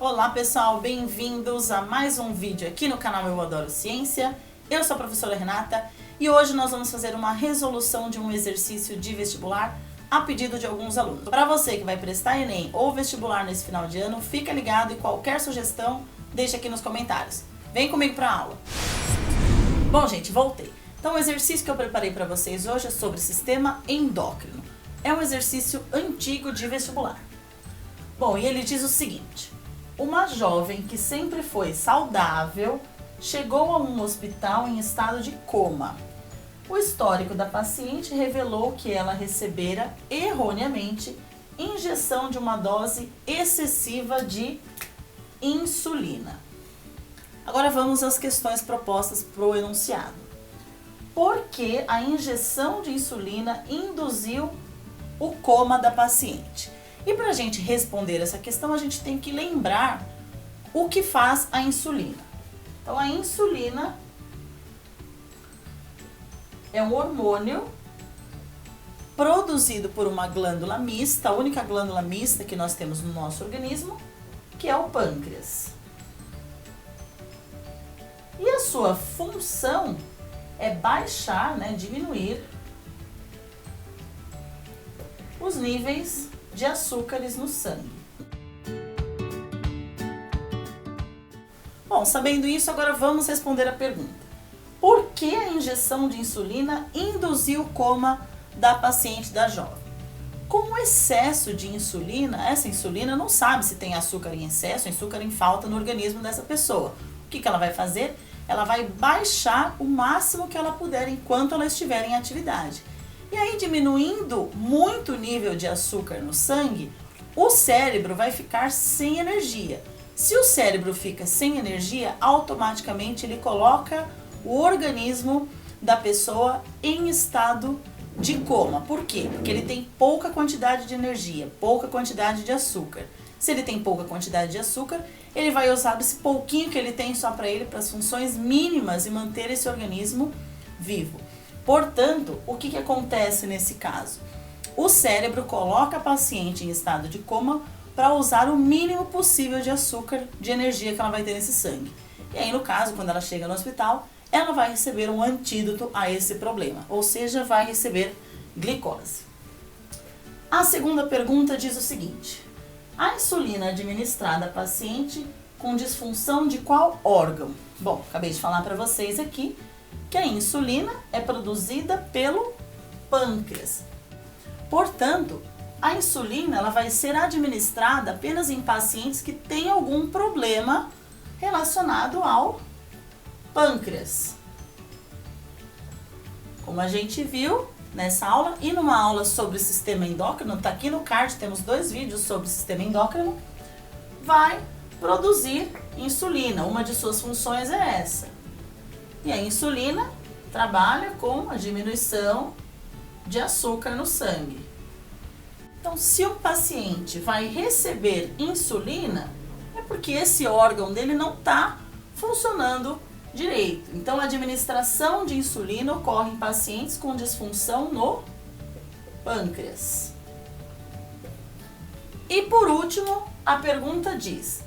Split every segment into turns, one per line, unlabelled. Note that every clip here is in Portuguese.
Olá pessoal, bem-vindos a mais um vídeo aqui no canal Eu Adoro Ciência. Eu sou a professora Renata e hoje nós vamos fazer uma resolução de um exercício de vestibular a pedido de alguns alunos. Para você que vai prestar Enem ou vestibular nesse final de ano, fica ligado e qualquer sugestão deixa aqui nos comentários. Vem comigo para a aula. Bom gente, voltei. Então o exercício que eu preparei para vocês hoje é sobre sistema endócrino. É um exercício antigo de vestibular. Bom, e ele diz o seguinte: uma jovem que sempre foi saudável chegou a um hospital em estado de coma. O histórico da paciente revelou que ela recebera erroneamente injeção de uma dose excessiva de insulina. Agora vamos às questões propostas para o enunciado. Por que a injeção de insulina induziu o coma da paciente? E para a gente responder essa questão, a gente tem que lembrar o que faz a insulina. Então, a insulina é um hormônio produzido por uma glândula mista, a única glândula mista que nós temos no nosso organismo, que é o pâncreas. E a sua função é baixar, diminuir os níveis de açúcares no sangue. Bom, sabendo isso, agora vamos responder a pergunta: por que a injeção de insulina induziu o coma da paciente da jovem? Com o excesso de insulina, essa insulina não sabe se tem açúcar em excesso ou açúcar em falta no organismo dessa pessoa. O que ela vai fazer? Ela vai baixar o máximo que ela puder enquanto ela estiver em atividade. E aí, diminuindo muito o nível de açúcar no sangue, o cérebro vai ficar sem energia. Se o cérebro fica sem energia, automaticamente ele coloca o organismo da pessoa em estado de coma. Por quê? Porque ele tem pouca quantidade de energia, pouca quantidade de açúcar. Se ele tem pouca quantidade de açúcar, ele vai usar esse pouquinho que ele tem só para ele, para as funções mínimas e manter esse organismo vivo. Portanto, o que acontece nesse caso? O cérebro coloca a paciente em estado de coma para usar o mínimo possível de açúcar, de energia que ela vai ter nesse sangue. E aí, no caso, quando ela chega no hospital, ela vai receber um antídoto a esse problema, ou seja, vai receber glicose. A segunda pergunta diz o seguinte: a insulina administrada à paciente com disfunção de qual órgão? Bom, acabei de falar para vocês aqui que a insulina é produzida pelo pâncreas. Portanto, a insulina ela vai ser administrada apenas em pacientes que têm algum problema relacionado ao pâncreas. Como a gente viu nessa aula e numa aula sobre o sistema endócrino, tá aqui no card, temos 2 vídeos sobre o sistema endócrino, vai produzir insulina. Uma de suas funções é essa. E a insulina trabalha com a diminuição de açúcar no sangue. Então, se o paciente vai receber insulina, é porque esse órgão dele não está funcionando direito. Então, a administração de insulina ocorre em pacientes com disfunção no pâncreas. E por último, a pergunta diz: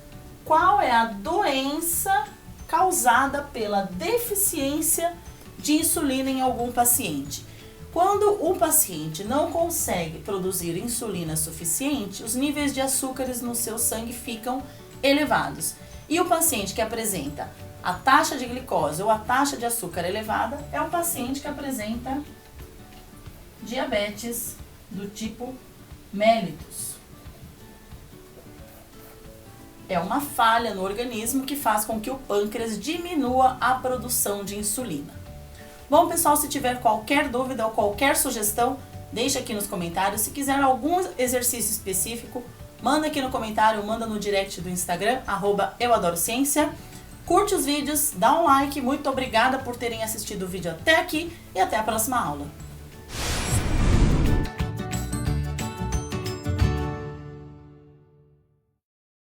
qual é a doença causada pela deficiência de insulina em algum paciente? Quando o paciente não consegue produzir insulina suficiente, os níveis de açúcares no seu sangue ficam elevados. E o paciente que apresenta a taxa de glicose ou a taxa de açúcar elevada é o paciente que apresenta diabetes do tipo mellitus. É uma falha no organismo que faz com que o pâncreas diminua a produção de insulina. Bom, pessoal, se tiver qualquer dúvida ou qualquer sugestão, deixa aqui nos comentários. Se quiser algum exercício específico, manda aqui no comentário, manda no direct do Instagram, @euadorociência. Curte os vídeos, dá um like. Muito obrigada por terem assistido o vídeo até aqui e até a próxima aula.